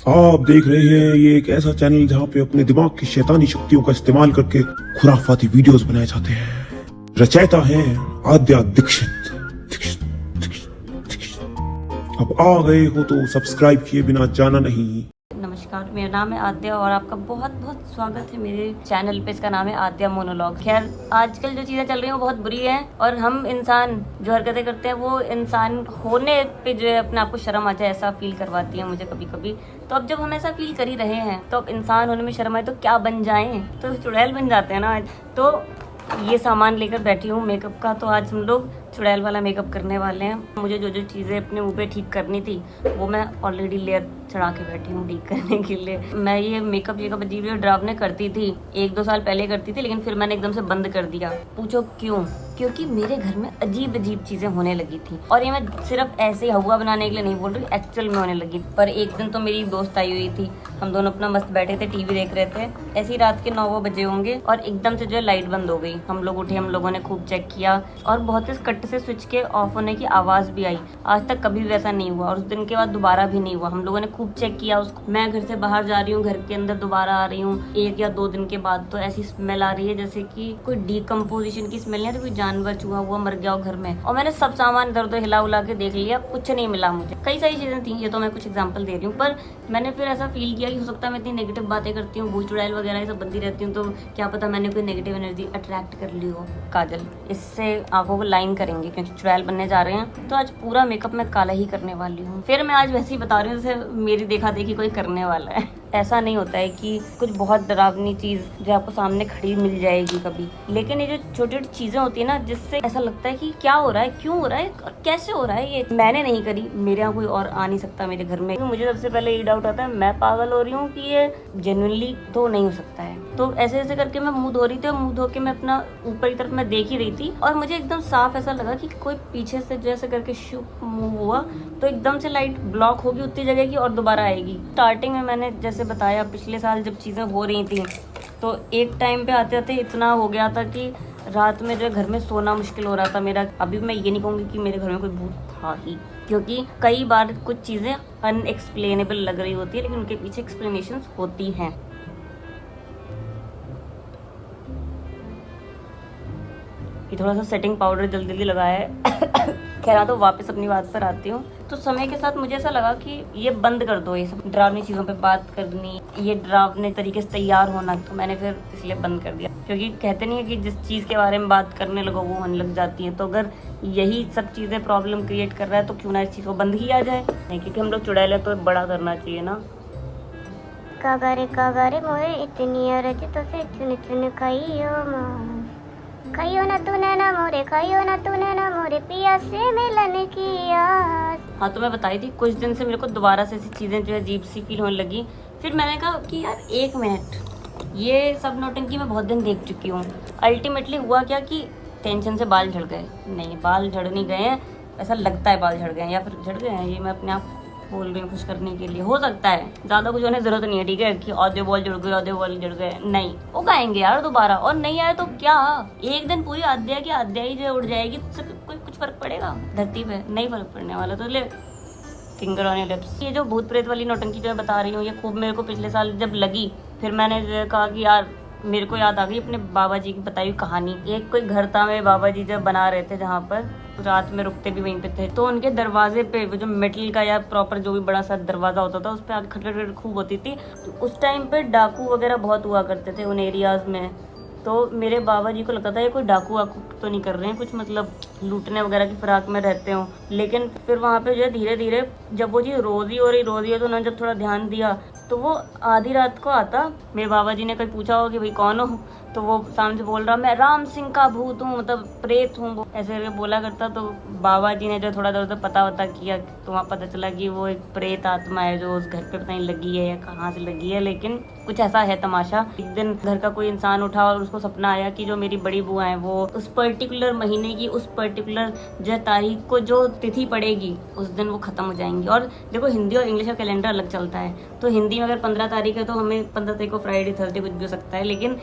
आप देख रहे हैं ये एक ऐसा चैनल जहाँ पे अपने दिमाग की शैतानी शक्तियों का इस्तेमाल करके खुराफाती वीडियोस बनाए जाते हैं। रचयिता हैं आद्या दीक्षित। दीक्षित, दीक्षित, दीक्षित। अब आ गए हो तो सब्सक्राइब किए बिना जाना नहीं। नमस्कार, मेरा नाम है आद्या और आपका बहुत बहुत स्वागत है मेरे चैनल पे। इसका नाम है आद्या मोनोलॉग। खैर, आजकल जो चीज़ें चल रही हैं वो बहुत बुरी हैं और हम इंसान जो हरकतें करते हैं वो इंसान होने पे जो है अपने आप को शर्म आ जाए ऐसा फील करवाती है मुझे कभी कभी। तो अब जब हम ऐसा फील कर ही रहे हैं तो अब इंसान होने में शर्म आए तो क्या बन जाएं, तो चुड़ैल बन जाते हैं ना। तो ये सामान लेकर बैठी हूँ मेकअप का। तो आज हम लोग चुड़ैल वाला मेकअप करने वाले हैं। मुझे जो जो चीज़ें अपने मुंह पे ठीक करनी थी वो मैं ऑलरेडी लेयर चढ़ा के बैठी हूँ ठीक करने के लिए। मैं ये मेकअप अजीब ड्रावने करती थी 1-2 साल पहले करती थी, लेकिन फिर मैंने एकदम से बंद कर दिया। पूछो क्यों? क्योंकि मेरे घर में अजीब अजीब चीज़ें होने लगी थी और ये मैं सिर्फ ऐसे ही हवा बनाने के लिए नहीं बोल रही, एक्चुअल में होने लगी। पर एक दिन तो मेरी दोस्त आई हुई थी, हम दोनों अपना मस्त बैठे थे, टीवी देख रहे थे। ऐसी रात के 9 बजे होंगे और एकदम से जो है लाइट बंद हो गई। हम लोग उठे, हम लोगों ने खूब चेक किया और बहुत ही कट से स्विच के ऑफ होने की आवाज़ भी आई। आज तक कभी वैसा नहीं हुआ और उस दिन के बाद दोबारा भी नहीं हुआ। हम लोगों ने खूब चेक किया उसको। मैं घर से बाहर जा रही हूँ, घर के अंदर दोबारा आ रही हूँ 1 या 2 दिन के बाद, तो ऐसी स्मेल आ रही है जैसे कि कोई डिकम्पोजिशन की स्मेल नहीं है, तो कोई जानवर चूहा हुआ मर गया हो घर में। और मैंने सब सामान इधर उधर हिला उला के देख लिया, कुछ नहीं मिला मुझे। कई सारी चीजें थी, ये तो मैं कुछ एग्जाम्पल दे रही हूँ, पर मैंने फिर ऐसा फील किया कि हो सकता है मैं इतनी नेगेटिव बातें करती हूँ, भूत चुड़ैल वगैरह ये सब बनती रहती हूँ, तो क्या पता मैंने कोई नेगेटिव एनर्जी अट्रैक्ट कर ली हो। काजल इससे आंखों को लाइन करेंगे क्योंकि चुड़ैल बनने जा रहे हैं, तो आज पूरा मेकअप मैं काला ही करने वाली हूँ। फिर मैं आज वैसे ही बता रही हूँ जैसे मेरी देखा देखी कोई करने वाला है। ऐसा नहीं होता है कि कुछ बहुत डरावनी चीज जो आपको सामने खड़ी मिल जाएगी कभी, लेकिन ये जो छोटी छोटी चीजें होती है ना, जिससे ऐसा लगता है कि क्या हो रहा है, क्यों हो रहा है, कैसे हो रहा है, ये मैंने नहीं करी, मेरे यहाँ कोई और आ नहीं सकता मेरे घर में। मुझे सबसे पहले ये डाउट आता है मैं पागल हो रही हूँ कि ये जेन्युइनली तो नहीं हो सकता है। तो ऐसे ऐसे करके मैं मुंह धो रही थी और मुंह धो के मैं अपना ऊपर की तरफ मैं देख ही रही थी और मुझे एकदम साफ ऐसा लगा कि कोई पीछे से जैसे करके शुप मूव हुआ तो एकदम से लाइट ब्लॉक होगी उतनी जगह की और दोबारा आएगी। स्टार्टिंग में मैंने जैसे बताया पिछले साल जब चीज़ें हो रही थी तो एक टाइम पे आते आते इतना हो गया था कि रात में जो है घर में सोना मुश्किल हो रहा था मेरा। अभी मैं ये नहीं कहूँगी कि मेरे घर में कोई भूत था ही, क्योंकि कई बार कुछ चीज़ें अनएक्सप्लेनेबल लग रही होती है लेकिन उनके पीछे एक्सप्लेनेशंस होती हैं। ये थोड़ा सा सेटिंग पाउडर जल्दी जल्दी लगाया है। खैर, तो वापस अपनी बात पर आती हूँ। तो समय के साथ मुझे ऐसा लगा कि ये बंद कर दो, ये सब डरावनी चीज़ों पे बात करनी, ये डरावने तरीके से तैयार होना। तो मैंने फिर इसलिए बंद कर दिया, क्योंकि कहते नहीं है कि जिस चीज़ के बारे में बात करने लगो वो होने लग जाती है। तो अगर यही सब चीज़ें प्रॉब्लम क्रिएट कर रहा है तो क्यों ना इस चीज़ को बंद ही आ जाए। नहीं, क्योंकि हम लोग चुड़ैल है तो बड़ा करना चाहिए ना। कागारे मोरे इतनी अरज तो से चुन चुन खाइयो ना तूने ना मोरे, खाइयो ना तूने ना मोरे, पिया से मिलन की आस। हाँ, तो मैं बताई थी कुछ दिन से मेरे को दोबारा से ऐसी चीज़ें जो है अजीब सी फील होने लगी। फिर मैंने कहा कि यार 1 मिनट, ये सब नौटंकी मैं बहुत दिन देख चुकी हूँ। अल्टीमेटली हुआ क्या कि टेंशन से बाल झड़ गए। नहीं, बाल झड़ नहीं गए हैं, ऐसा लगता है बाल झड़ गए हैं या फिर झड़ गए हैं, ये मैं अपने आप बोल रही हूँ खुश करने के लिए। हो सकता है, ज़्यादा कुछ होने की जरूरत नहीं है, ठीक है, कि आधे बाल झड़ गए आधे बाल झड़ गए। नहीं, वो गाएंगे यार दोबारा, और नहीं आए तो क्या, एक दिन पूरी अध्याय की अध्याय जो उड़ जाएगी तो कोई कुछ फर्क पड़ेगा धरती पे? नहीं फर्क पड़ने वाला। तो ले फिंगर ऑन योर लिप्स। ये जो भूत प्रेत वाली नौटंकी जो मैं बता रही हूँ ये खूब मेरे को पिछले साल जब लगी, फिर मैंने जो कहा कि यार मेरे को याद आ गई अपने बाबा जी की बताई हुई कहानी। एक कोई घर था, मेरे बाबा जी जब बना रहे थे, जहाँ पर रात में रुकते भी वहीं पे थे, तो उनके दरवाजे पे वो जो मेटल का या प्रॉपर जो भी बड़ा सा दरवाजा होता था उस पर आगे खटखट खूब होती थी। तो उस टाइम पे डाकू वगैरह बहुत हुआ करते थे उन एरियाज में। तो मेरे बाबा जी को लगता था ये कोई डाकू वाकू तो नहीं कर रहे हैं, कुछ मतलब लूटने वगैरह की फिराक में रहते हो। लेकिन फिर वहाँ पे जो है धीरे धीरे जब वो चीज़ रोज़ी हो रही तो उन्होंने जब थोड़ा ध्यान दिया तो वो आधी रात को आता। मेरे बाबा जी ने कभी पूछा हो कि भाई कौन हो, तो वो सामने से बोल रहा मैं राम सिंह का भूत हूँ, मतलब प्रेत हूँ, वो ऐसे करके बोला करता। तो बाबा जी ने जो थोड़ा उधर पता वता किया तो वहाँ पता चला कि वो एक प्रेत आत्मा है जो उस घर पे पता नहीं लगी है या कहाँ से लगी है, लेकिन कुछ ऐसा है तमाशा। एक दिन घर का कोई इंसान उठा और उसको सपना आया कि जो मेरी बड़ी बुआ है वो उस पर्टिकुलर महीने की उस पर्टिकुलर जो तारीख को जो तिथि पड़ेगी उस दिन वो खत्म हो जाएंगी। और देखो हिंदी और इंग्लिश का कैलेंडर अलग चलता है, तो हिंदी में अगर 15 तारीख है तो हमें 15 तारीख को फ्राइडे थर्सडे कुछ भी हो सकता है, लेकिन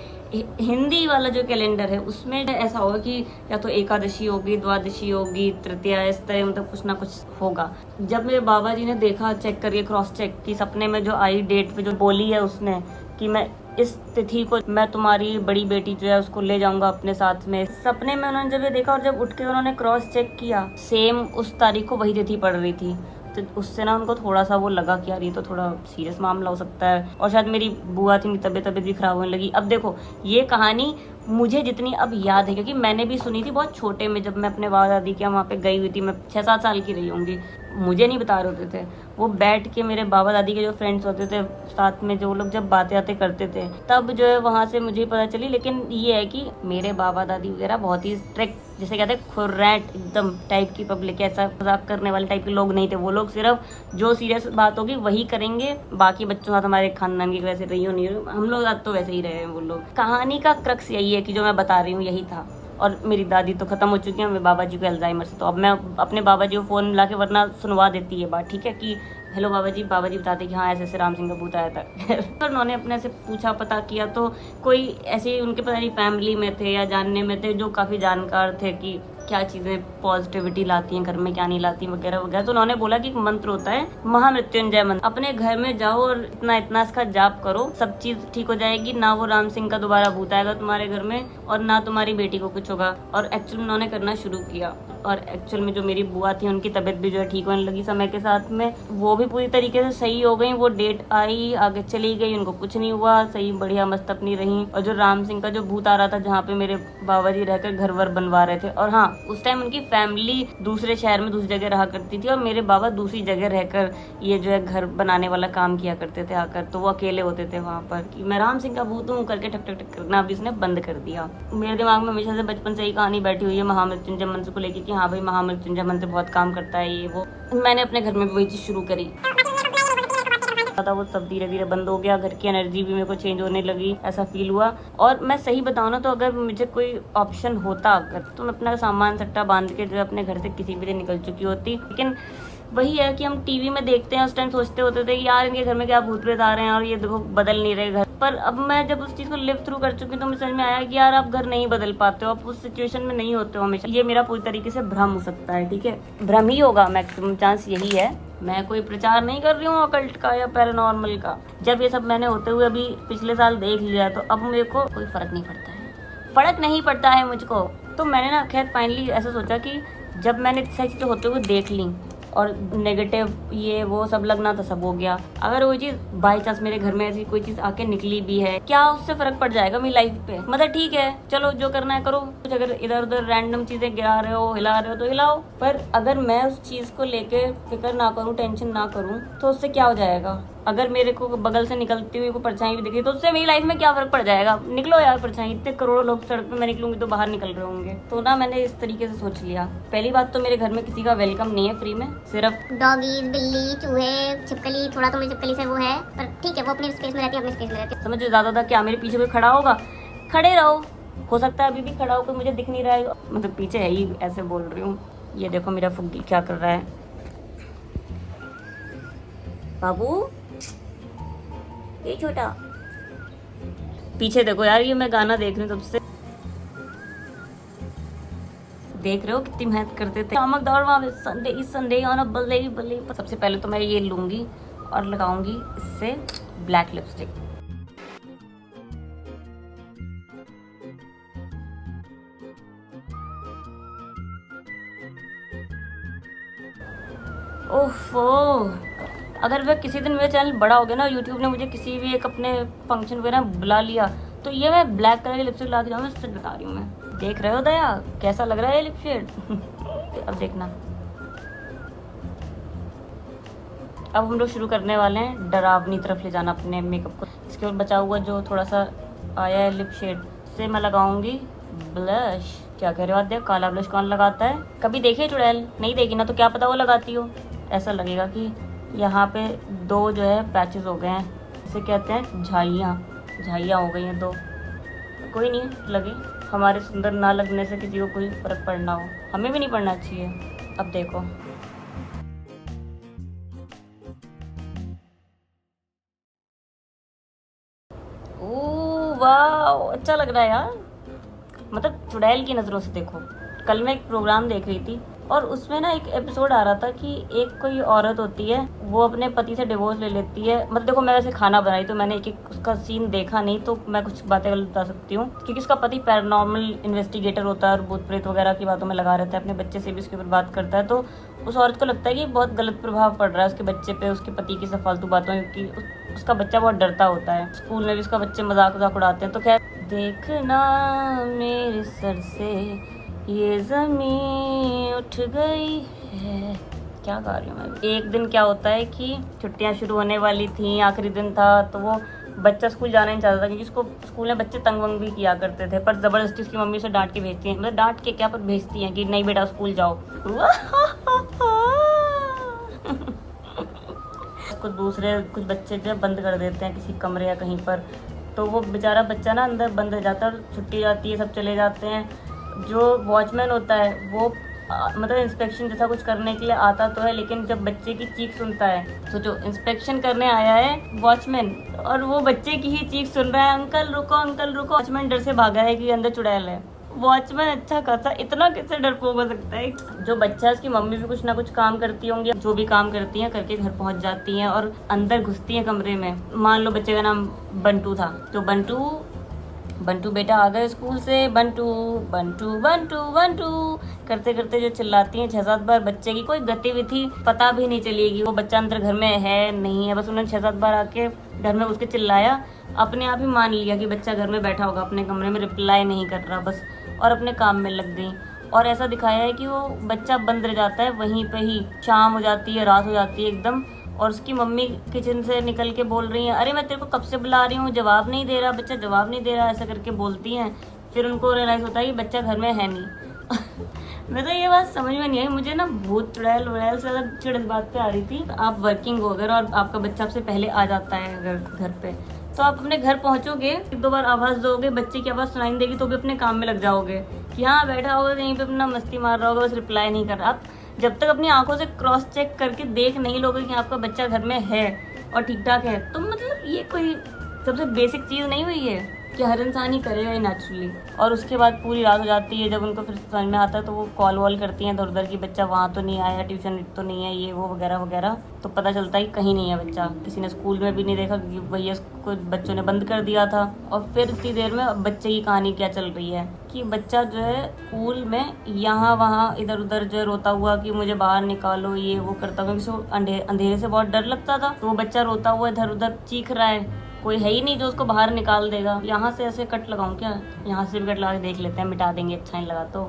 हिंदी वाला जो कैलेंडर है उसमें ऐसा होगा कि या तो एकादशी होगी, द्वादशी होगी, तृतीया, इस तरह मतलब कुछ ना कुछ होगा। जब मेरे बाबा जी ने देखा, चेक करके क्रॉस चेक की, सपने में जो आई डेट पे जो बोली है उसने कि मैं इस तिथि को मैं तुम्हारी बड़ी बेटी जो है उसको ले जाऊंगा अपने साथ में, सपने में उन्होंने जब ये देखा और जब उठ के उन्होंने क्रॉस चेक किया, सेम उस तारीख को वही तिथि पड़ रही थी। तो उससे ना उनको थोड़ा सा वो लगा कि यार ये तो थोड़ा सीरियस मामला हो सकता है, और शायद मेरी बुआ थी, मेरी तबीयत भी खराब होने लगी। अब देखो ये कहानी मुझे जितनी अब याद है, क्योंकि मैंने भी सुनी थी बहुत छोटे में, जब मैं अपने बाबा दादी के वहाँ पे गई हुई थी, मैं 6-7 साल की रही होंगी, मुझे नहीं बता रहे होते थे, वो बैठ के मेरे बाबा दादी के जो फ्रेंड्स होते थे साथ में, जो लोग जब बातें करते थे, तब जो है वहाँ से मुझे पता चली। लेकिन ये है कि मेरे बाबा दादी वगैरह बहुत ही स्ट्रिक्ट, जिसे कहते हैं खुर्रैट एकदम टाइप की पब्लिक, ऐसा मजाक करने वाले टाइप के लोग नहीं थे। वो लोग सिर्फ जो सीरियस बात होगी वही करेंगे, बाकी बच्चों साथ हमारे खानदान की वैसे रही हो नहीं रही, हम लोग आज तो वैसे ही रहे हैं वो लोग। कहानी का क्रक्स यही है कि जो मैं बता रही हूँ यही था। और मेरी दादी तो खत्म हो चुकी है, मेरे बाबा जी को अल्जाइमर से, तो अब मैं अपने बाबा जी को फ़ोन मिला के, वरना सुनवा देती है बात, ठीक है, कि हेलो बाबा जी बताते कि हाँ ऐसे ऐसे राम सिंह का भूत आया था। पर उन्होंने अपने से पूछा पता किया तो कोई ऐसे उनके पता नहीं फैमिली में थे या जानने में थे जो काफ़ी जानकार थे कि क्या चीज़ें पॉजिटिविटी लाती हैं घर में, क्या नहीं लाती वगैरह वगैरह। तो उन्होंने बोला कि एक मंत्र होता है महामृत्युंजय मंत्र, अपने घर में जाओ और इतना इतना इसका जाप करो, सब चीज़ ठीक हो जाएगी, ना वो राम सिंह का दोबारा भूत आएगा तुम्हारे घर में और ना तुम्हारी बेटी को कुछ होगा। और एक्चुअली उन्होंने करना शुरू किया, और एक्चुअल में जो मेरी बुआ थी उनकी तबीयत भी जो है ठीक होने लगी समय के साथ में, वो भी पूरी तरीके से सही हो गई। वो डेट आई, आगे चली गई, उनको कुछ नहीं हुआ, सही बढ़िया मस्त अपनी रही। और जो राम सिंह का जो भूत आ रहा था जहाँ पे मेरे बाबा जी रहकर घर वर बनवा रहे थे, और हाँ उस टाइम उनकी फैमिली दूसरे शहर में दूसरी जगह रहा करती थी और मेरे बाबा दूसरी जगह रहकर ये जो है घर बनाने वाला काम किया करते थे आकर, तो वो अकेले होते थे वहाँ पर कि मैं राम सिंह का भूत हूँ करके ठक ठक ठक करना अभी उसने बंद कर दिया। मेरे दिमाग में हमेशा से बचपन से ही कहानी बैठी हुई है महामृत्युंजय मंत्र को लेकर कि हाँ भाई महामृत्युंजय मंत्र बहुत काम करता है ये वो। मैंने अपने घर में भी वही चीज़ शुरू करी था, वो सब धीरे धीरे बंद हो गया, घर की एनर्जी भी मेरे को चेंज होने लगी, ऐसा फील हुआ। और मैं सही बताऊँ ना तो अगर मुझे कोई ऑप्शन होता अगर, तो मैं अपना सामान सट्टा बांध के जो है अपने घर से किसी भी दिन निकल चुकी होती। लेकिन वही है कि हम टीवी में देखते हैं, उस टाइम सोचते होते थे कि यार इनके घर में क्या भूत प्रेत आ रहे हैं और ये देखो बदल नहीं रहे घर। पर अब मैं जब उस चीज़ को लिव थ्रू कर चुकी हूँ तो मुझे समझ में आया कि यार आप घर नहीं बदल पाते हो, आप उस सिचुएशन में नहीं होते हो हमेशा। ये मेरा पूरी तरीके से भ्रम हो सकता है, ठीक है, भ्रम ही होगा, मैक्सिमम चांस यही है। मैं कोई प्रचार नहीं कर रही हूँ ऑकल्ट का या पैरानॉर्मल का। जब ये सब मैंने होते हुए अभी पिछले साल देख लिया तो अब मेरे को कोई फर्क नहीं पड़ता है, फर्क नहीं पड़ता है मुझको। तो मैंने ना खैर फाइनली ऐसा सोचा कि जब मैंने सारी चीज़ें होते हुए देख ली और नेगेटिव ये वो सब लगना तो सब हो गया, अगर वो चीज़ बाई चांस मेरे घर में ऐसी कोई चीज़ आके निकली भी है, क्या उससे फर्क पड़ जाएगा मेरी लाइफ पे? मतलब ठीक है चलो जो करना है करो, कुछ अगर इधर उधर रैंडम चीज़ें गिरा रहे हो हिला रहे हो तो हिलाओ, पर अगर मैं उस चीज़ को लेके फिक्र ना करूँ, टेंशन ना करूँ, तो उससे क्या हो जाएगा? अगर मेरे को बगल से निकलती हुई कोई परछाई भी दिखी तो उससे मेरी लाइफ में क्या फर्क पड़ जाएगा? निकलो यार परछाई, इतने करोड़ों लोग सड़क पे, मैं निकलूंगी तो बाहर निकल रहे होंगे। तो ना मैंने इस तरीके से सोच लिया। पहली बात तो मेरे घर में किसी का वेलकम नहीं है फ्री में, सिर्फ डॉगीज, बिल्ली, चूहे, छिपकली, थोड़ा तो मुझे छिपकली से वो है, पर ठीक है वो अपने स्पेस में रहती है, अपने स्पेस में रहती है। समझो ज्यादा क्या मेरे पीछे कोई खड़ा होगा, खड़े रहो, हो सकता है अभी भी खड़ा हो, कोई मुझे दिख नहीं रहा है, मतलब पीछे है ही, ऐसे बोल रही हूँ। ये देखो मेरा फुग्गी क्या कर रहा है, बाबू ये छोटा, पीछे देखो यार, ये मैं गाना देख रही हूँ तब से, देख रहे हो कितनी मेहनत करते थे। चमक दौड़ वहाँ संडे इस संडे ऑन अ बल्ले बल्ले। सबसे पहले तो मैं ये लूंगी और लगाऊंगी इससे ब्लैक लिपस्टिक। ओफो, अगर वह किसी दिन मेरा चैनल बड़ा हो गया ना, यूट्यूब ने मुझे किसी भी एक अपने फंक्शन वगैरह बुला लिया तो ये मैं ब्लैक कलर की लिपस्टिक ला के जाऊँगा, सच बता रही हूँ मैं। देख रहे हो दया कैसा लग रहा है ये लिप शेड? अब देखना, अब हम लोग शुरू करने वाले हैं डरावनी तरफ ले जाना अपने मेकअप को। इसके ऊपर बचा हुआ जो थोड़ा सा आया है लिप शेड से मैं लगाऊंगी ब्लश। क्या कह रहे हो आद्या, काला ब्लश कौन लगाता है? कभी देखिए चुड़ैल, नहीं देखी ना तो क्या पता वो लगाती हो। ऐसा लगेगा कि यहाँ पे दो जो है पैचेस हो गए हैं, इसे कहते हैं झाइयाँ, झाइयाँ हो गई हैं दो। कोई नहीं लगे, हमारे सुंदर ना लगने से किसी को कोई फर्क पड़ना हो, हमें भी नहीं पड़ना चाहिए। अब देखो ओह वाह अच्छा लग रहा है यार, मतलब चुड़ैल की नज़रों से देखो। कल मैं एक प्रोग्राम देख रही थी और उसमें ना एक एपिसोड आ रहा था कि एक कोई औरत होती है, वो अपने पति से डिवोर्स ले लेती है। मतलब देखो मैं वैसे खाना बनाई तो मैंने एक एक उसका सीन देखा नहीं, तो मैं कुछ बातें गलत बता सकती हूँ, क्योंकि उसका पति पैरानॉर्मल इन्वेस्टिगेटर होता है और भूत प्रेत वगैरह की बातों में लगा रहता है, अपने बच्चे से भी उसके ऊपर बात करता है। तो उस औरत को लगता है कि बहुत गलत प्रभाव पड़ रहा है उसके बच्चे पे, उसके पति की सब फालतू बातों, क्योंकि उसका बच्चा बहुत डरता होता है। स्कूल में भी उसका बच्चे मजाक उड़ाते हैं। तो खैर, देखना मेरे सर से ये ज़मीन उठ गई है, क्या गा रही हूँ मैं। एक दिन क्या होता है कि छुट्टियां शुरू होने वाली थी, आखिरी दिन था, तो वो बच्चा स्कूल जाना नहीं चाहता था, क्योंकि उसको स्कूल में बच्चे तंग वंग भी किया करते थे, पर ज़बरदस्ती उसकी मम्मी उसे डांट के भेजती है, मतलब डांट के क्या, पर भेजती हैं कि नहीं बेटा स्कूल जाओ। उसको दूसरे कुछ बच्चे जो बंद कर देते हैं किसी कमरे या कहीं पर, तो वो बेचारा बच्चा ना अंदर बंद रह जाता है और छुट्टी जाती है, सब चले जाते हैं। जो वॉचमैन होता है वो मतलब इंस्पेक्शन जैसा कुछ करने के लिए आता तो है, लेकिन जब बच्चे की चीख सुनता है, तो जो इंस्पेक्शन करने आया है वॉचमैन, और वो बच्चे की ही चीख सुन रहा है, अंकल रुको अंकल रुको। वॉचमैन डर से भागा है कि अंदर चुड़ैल है। वॉचमैन अच्छा खासा, इतना कैसे डरपोक हो सकता है। जो बच्चा, उसकी मम्मी भी कुछ ना कुछ काम करती होंगी, जो भी काम करती हैं करके घर पहुंच जाती हैं और अंदर घुसती हैं कमरे में। मान लो बच्चे का नाम बंटू था, तो बंटू बेटा आ गए स्कूल से, बंटू बंटू बंटू बंटू करते करते जो चिल्लाती हैं 6-7 बार, बच्चे की कोई गतिविधि पता भी नहीं चलेगी, वो बच्चा अंदर घर में है नहीं है, बस उन्होंने 6-7 बार आके घर में घुस के चिल्लाया, अपने आप ही मान लिया कि बच्चा घर में बैठा होगा अपने कमरे में, रिप्लाई नहीं कर रहा बस, और अपने काम में लग गई। और ऐसा दिखाया है कि वो बच्चा बंद रह जाता है वहीं पे ही, शाम हो जाती है, रात हो जाती है एकदम, और उसकी मम्मी किचन से निकल के बोल रही है, अरे मैं तेरे को कब से बुला रही हूँ, जवाब नहीं दे रहा, बच्चा जवाब नहीं दे रहा, ऐसा करके बोलती हैं। फिर उनको रियलाइज़ होता है कि बच्चा घर में है नहीं। मैं तो ये बात समझ में नहीं आई, मुझे ना भूत चुड़ैल वुड़ैल से ज़्यादा चिड़ इस बात पे आ रही थी। आप वर्किंग हो अगर और आपका बच्चा आपसे पहले आ जाता है अगर घर पे, तो आप अपने घर पहुंचोगे, 1-2 बार आवाज़ दोगे, बच्चे की आवाज़ सुनाई देगी तो भी अपने काम में लग जाओगे कि हाँ बैठा होगा कहीं पे अपना मस्ती मार रहा होगा, बस रिप्लाई नहीं कर रहा। आप जब तक अपनी आंखों से क्रॉस चेक करके देख नहीं लोगे कि आपका बच्चा घर में है और ठीक ठाक है, तो मतलब ये कोई सबसे बेसिक चीज़ नहीं हुई है कि हर इंसान ही करेगा ही नेचुरली। और उसके बाद पूरी रात हो जाती है, जब उनको फिर समझ में आता है तो वो कॉल वॉल करती हैं इधर उधर की बच्चा वहाँ तो नहीं आया, ट्यूशन तो नहीं है, ये वो वगैरह वगैरह। तो पता चलता है कि कहीं नहीं है बच्चा, किसी ने स्कूल में भी नहीं देखा क्योंकि भैया को बच्चों ने बंद कर दिया था। और फिर इतनी देर में बच्चे की कहानी क्या चल रही है कि बच्चा जो है स्कूल में यहाँ वहाँ इधर उधर जो है रोता हुआ कि मुझे बाहर निकालो, ये वो करता हुआ, क्योंकि उसको अंधेरे से बहुत डर लगता था, तो वो बच्चा रोता हुआ इधर उधर चीख रहा है, कोई है ही नहीं जो उसको बाहर निकाल देगा। यहाँ से ऐसे कट लगाऊं क्या, यहाँ से भी कट लगा के देख लेते हैं, मिटा देंगे, अच्छा नहीं लगा तो।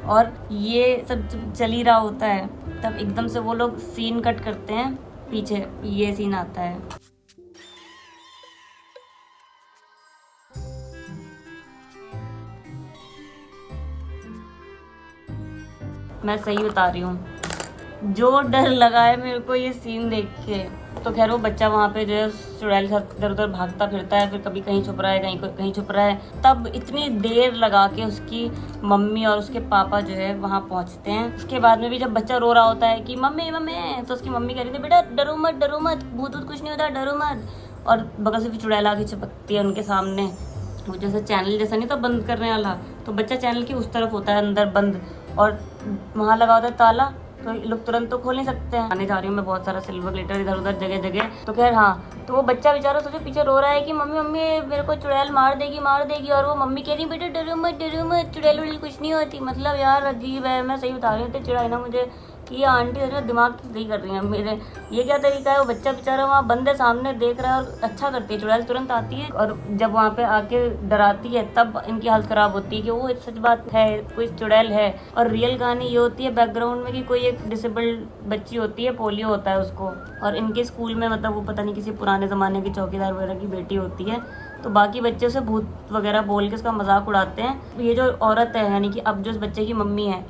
और ये सब जब चल ही रहा होता है तब एकदम से वो लोग सीन कट करते हैं, पीछे ये सीन आता है। मैं सही बता रही हूँ, जो डर लगा है मेरे को ये सीन देख के। तो खैर वो बच्चा वहाँ पे जो है चुड़ैल के साथ इधर उधर भागता फिरता है, फिर कभी कहीं छुप रहा है, कहीं छुप रहा है। तब इतनी देर लगा के उसकी मम्मी और उसके पापा जो है वहाँ पहुँचते हैं। उसके बाद में भी जब बच्चा रो रहा होता है कि मम्मी मम्मी, तो उसकी मम्मी कह रही थी बेटा डरो मत, भूत कुछ नहीं होता, डरो मत। और बगल से भी चुड़ैल आके चिपकती है उनके सामने, वो जैसे चैनल जैसा नहीं था बंद करने वाला, तो बच्चा चैनल की उस तरफ होता है अंदर बंद, और वहाँ लगा होता है ताला, तो लोग तुरंत तो खोल नहीं सकते हैं। आने जा रही हूँ मैं, बहुत सारा सिल्वर ग्लिटर इधर उधर जगह जगह। तो खैर हाँ, तो वो बच्चा बेचारा सोचो पीछे रो रहा है कि मम्मी मम्मी मेरे को चुड़ैल मार देगी। और वो मम्मी कह रही बेटा डरो मत, चुड़ैल उड़ैल कुछ नहीं होती। मतलब यार अजीब है, मैं सही बता रही हूँ। तो चिड़ाई ना मुझे कि ये आंटी है दिमाग सही कर रही है मेरे, ये क्या तरीका है। वो बच्चा बेचारा वहाँ बंद है, सामने देख रहा है और अच्छा करती है, चुड़ैल तुरंत आती है और जब वहाँ पे आके डराती है तब इनकी हालत खराब होती है कि वो सच बात है, कोई चुड़ैल है। और रियल कहानी ये होती है बैकग्राउंड में कि कोई एक डिसेबल्ड बच्ची होती है, पोलियो होता है उसको, और इनके स्कूल में मतलब वो पता नहीं किसी पुराने ज़माने की चौकीदार वगैरह की बेटी होती है, तो बाकी बच्चे उसे भूत वगैरह बोल के उसका मजाक उड़ाते हैं। ये जो औरत है यानी कि अब जो इस बच्चे की मम्मी है,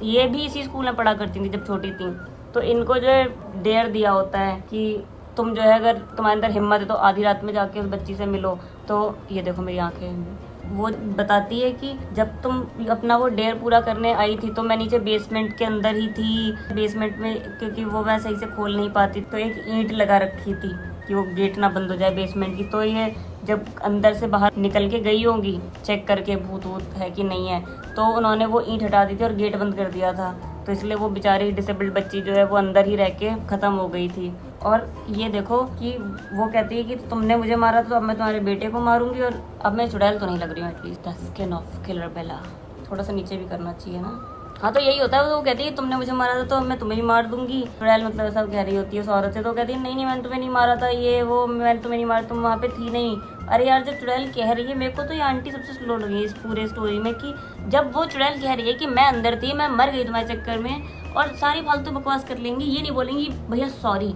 ये भी इसी स्कूल में पढ़ा करती थी जब छोटी थी। तो इनको जो है डेयर दिया होता है कि तुम जो है अगर तुम्हारे अंदर हिम्मत है तो आधी रात में जाके उस बच्ची से मिलो। तो ये देखो मेरी आंखें, वो बताती है कि जब तुम अपना वो डेयर पूरा करने आई थी तो मैं नीचे बेसमेंट के अंदर ही थी, बेसमेंट में, क्योंकि वो मैं सही से खोल नहीं पाती तो एक ईंट लगा रखी थी कि वो गेट ना बंद हो जाए बेसमेंट की। तो ये जब अंदर से बाहर निकल के गई होंगी चेक करके भूत वूत है कि नहीं है, तो उन्होंने वो ईंट हटा दी थी और गेट बंद कर दिया था। तो इसलिए वो बेचारी डिसेबल्ड बच्ची जो है वो अंदर ही रह के ख़त्म हो गई थी। और ये देखो कि वो कहती है कि तुमने मुझे मारा तो अब मैं तुम्हारे बेटे को मारूंगी, और अब मैं चुड़ैल तो नहीं लग रही हूँ at least. The skin of killer Bella. थोड़ा सा नीचे भी करना चाहिए ना। हाँ तो यही होता है, वो कहती है तुमने मुझे मारा था तो मैं तुम्हें भी मार दूंगी। चुड़ैल मतलब ऐसा कह रही होती है उस औरत से, तो कहती है नहीं मैंने तुम्हें नहीं मारा था, ये वो मैंने तुम्हें नहीं मारा, तुम वहाँ पे थी नहीं। अरे यार जब चुड़ैल कह रही है, मेरे को तो ये आंटी सबसे स्लो लगी इस पूरे स्टोरी में, कि जब वो चुड़ैल कह रही है कि मैं अंदर थी, मैं मर गई तुम्हारे चक्कर में, और सारी फालतू बकवास कर लेंगी, ये नहीं बोलेंगी भैया सॉरी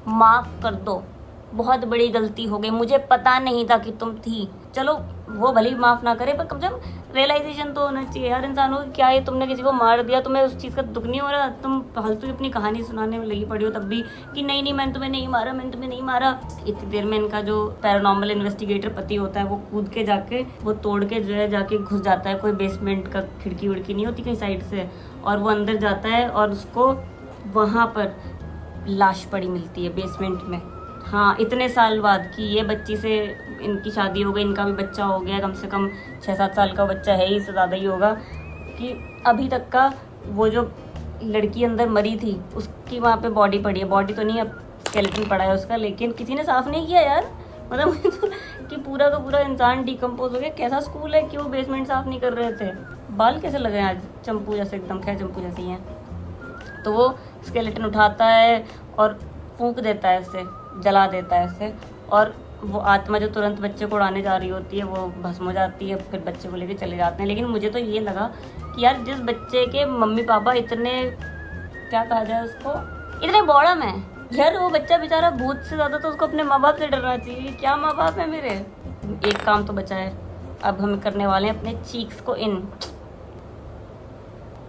माफ़ कर दो, बहुत बड़ी गलती हो गई, मुझे पता नहीं था कि तुम थी। चलो वो भले ही माफ़ ना करे, पर कम से कम रियलाइजेशन तो होना चाहिए यार इंसानों को। क्या है तुमने किसी को मार दिया, तुम्हें उस चीज़ का दुख नहीं हो रहा, तुम फालतू की अपनी कहानी सुनाने में लगी पड़ी हो तब भी कि नहीं मैंने तुम्हें नहीं मारा, मैंने तुम्हें नहीं मारा। इतनी देर में इनका जो पैरानॉर्मल इन्वेस्टिगेटर पति होता है वो कूद के जाके वो तोड़ के जो है जाके घुस जाता है, कोई बेसमेंट का खिड़की उड़की नहीं होती कहीं साइड से, और वो अंदर जाता है और उसको वहाँ पर लाश पड़ी मिलती है बेसमेंट में। हाँ इतने साल बाद कि ये बच्ची से इनकी शादी हो गई, इनका भी बच्चा हो गया, कम से कम 6-7 साल का बच्चा है ही, इससे ज़्यादा ही होगा, कि अभी तक का वो जो लड़की अंदर मरी थी उसकी वहाँ पे बॉडी पड़ी है। बॉडी तो नहीं, अब स्केलेटन पड़ा है उसका, लेकिन किसी ने साफ़ नहीं किया यार। मतलब कि पूरा का पूरा इंसान डिकम्पोज हो गया। कैसा स्कूल है कि वो बेसमेंट साफ़ नहीं कर रहे थे। बाल कैसे लगे आज चंपू जैसे, एकदम खैर चंपू जैसे ही हैं। तो वो स्केलेटन उठाता है और फूंक देता है उसे, जला देता है उसे, और वो आत्मा जो तुरंत बच्चे को उड़ाने जा रही होती है वो भस्म हो जाती है। फिर बच्चे को लेके चले जाते हैं। लेकिन मुझे तो ये लगा कि यार जिस बच्चे के मम्मी पापा इतने, क्या कहा जाए उसको, इतने बॉडम है यार, वो बच्चा बेचारा भूत से ज़्यादा तो उसको अपने माँ बाप से डरना चाहिए। क्या माँ बाप है मेरे। एक काम तो बचा है, अब हम करने वाले हैं अपने चीक्स को इन।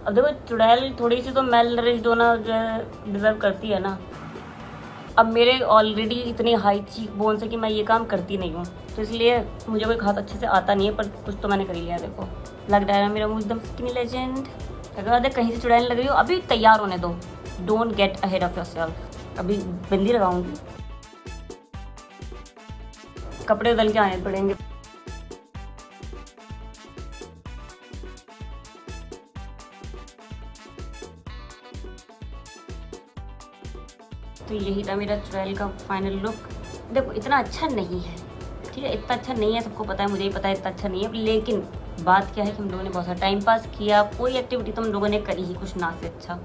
अब देखो चुड़ैल थोड़ी सी तो मेल नरिश्ड होना जो है डिजर्व करती है ना। अब मेरे ऑलरेडी इतनी हाई चीक बोन्स है कि मैं ये काम करती नहीं हूँ, तो इसलिए मुझे कोई खास अच्छे से आता नहीं है, पर कुछ तो मैंने कर लिया। देखो लग रहा है ना मेरा मुँह एकदम स्किनी लेजेंड। अगर कहीं से चुड़ैल लग रही हो अभी तैयार होने दो, don't get ahead of yourself. अभी बिंदी लगाऊंगी, कपड़े बदल के आने पड़ेंगे। तो यही था मेरा चुड़ैल का फाइनल लुक। देखो इतना अच्छा नहीं है, ठीक है, इतना अच्छा नहीं है, सबको पता है, मुझे ही पता है इतना अच्छा नहीं है, लेकिन बात क्या है कि हम लोगों ने बहुत सारा टाइम पास किया, कोई एक्टिविटी तो हम लोगों ने करी ही कुछ ना से अच्छा।